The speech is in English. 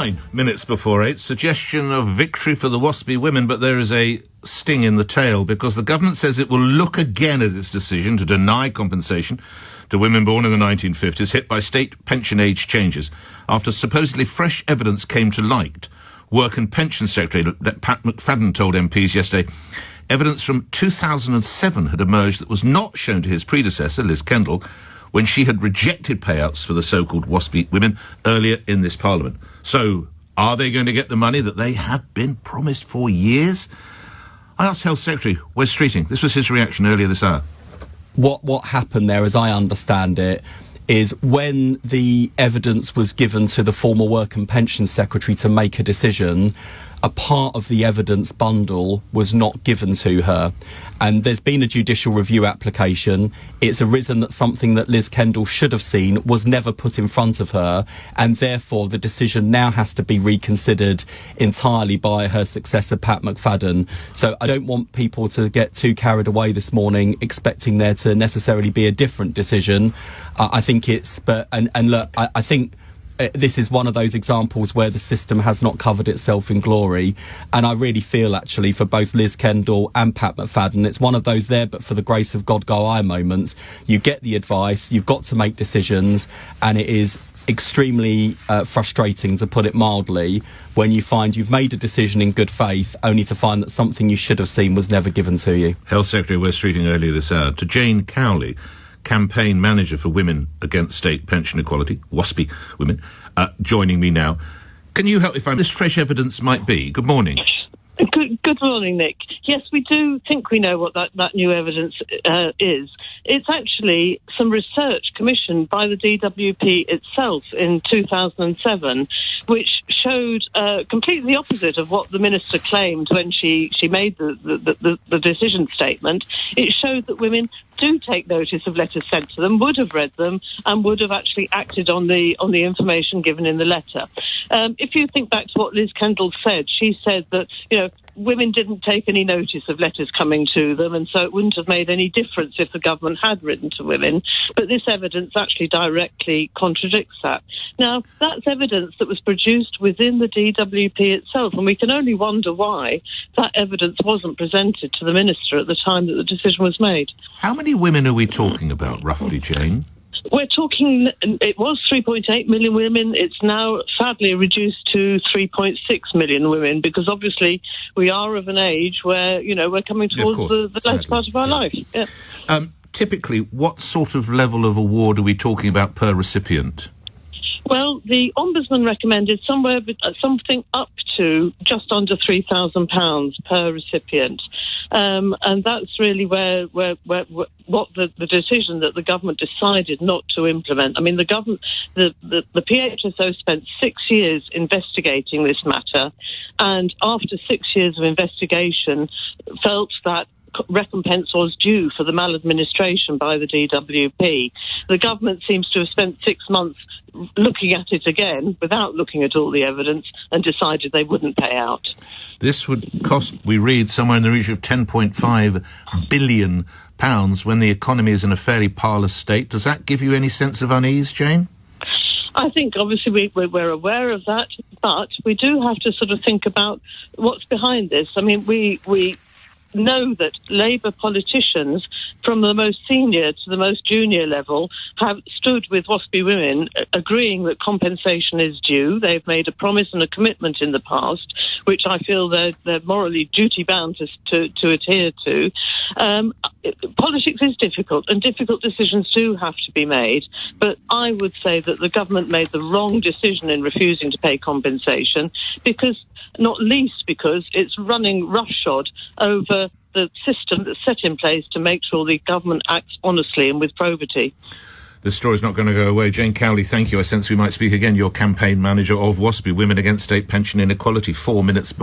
9 minutes before 8, suggestion of victory for the WASPy women, but there is a sting in the tail because the government says it will look again at its decision to deny compensation to women born in the 1950s hit by state pension age changes after supposedly fresh evidence came to light. Work and Pension Secretary Pat McFadden told MPs yesterday evidence from 2007 had emerged that was not shown to his predecessor, Liz Kendall, when she had rejected payouts for the so-called WASPy women earlier in this Parliament. So, are they going to get the money that they have been promised for years? I asked Health Secretary Wes Streeting. This was his reaction earlier this hour. What happened there, as I understand it, is when the evidence was given to the former Work and Pension Secretary to make a decision, a part of the evidence bundle was not given to her. And there's been a judicial review application. It's arisen that something that Liz Kendall should have seen was never put in front of her, and therefore the decision now has to be reconsidered entirely by her successor, Pat McFadden. So I don't want people to get too carried away this morning expecting there to necessarily be a different decision. I think I think this is one of those examples where the system has not covered itself in glory, and I really feel actually for both Liz Kendall and Pat McFadden it's one of those there but for the grace of God go I moments. You get the advice, you've got to make decisions, and it is extremely frustrating, to put it mildly, when you find you've made a decision in good faith only to find that something you should have seen was never given to you. Health Secretary Wes Streeting earlier this hour. To Jane Cowley, Campaign Manager for Women Against State Pension Equality, WASPy women, joining me now. Can you help me find this fresh evidence might be? Good morning. Good morning, Nick. Yes, we do think we know what that new evidence is. It's actually some research commissioned by the DWP itself in 2007, which showed completely the opposite of what the minister claimed when she made the decision statement. It showed that women do take notice of letters sent to them, would have read them, and would have actually acted on the information given in the letter. If you think back to what Liz Kendall said, she said that, women didn't take any notice of letters coming to them, and so it wouldn't have made any difference if the government had written to women. But this evidence actually directly contradicts that. Now, that's evidence that was produced within the DWP itself, and we can only wonder why that evidence wasn't presented to the minister at the time that the decision was made. How many women are we talking about, roughly, Jane? We're talking, it was 3.8 million women. It's now sadly reduced to 3.6 million women, because obviously we are of an age where, we're coming towards the later part of our life. Yeah. Typically, what sort of level of award are we talking about per recipient? Well, the Ombudsman recommended something up to just under £3,000 per recipient. And that's really where what the decision that the government decided not to implement. I mean, the government, the PHSO spent 6 years investigating this matter, and after 6 years of investigation, felt that recompense was due for the maladministration by the DWP. The government seems to have spent 6 months looking at it again without looking at all the evidence and decided they wouldn't pay out. This would cost, we read, somewhere in the region of £10.5 billion when the economy is in a fairly parlous state. Does that give you any sense of unease, Jane? I think obviously we're aware of that, but we do have to sort of think about what's behind this. I mean, we know that Labour politicians from the most senior to the most junior level have stood with WASPy women agreeing that compensation is due. They've made a promise and a commitment in the past, which I feel they're morally duty-bound to adhere to. Politics is difficult, and difficult decisions do have to be made, but I would say that the government made the wrong decision in refusing to pay compensation, not least because it's running roughshod over the system that's set in place to make sure the government acts honestly and with probity. This story's not going to go away. Jane Cowley, thank you. I sense we might speak again. Your campaign manager of WASPy Women Against State Pension Inequality. 4 minutes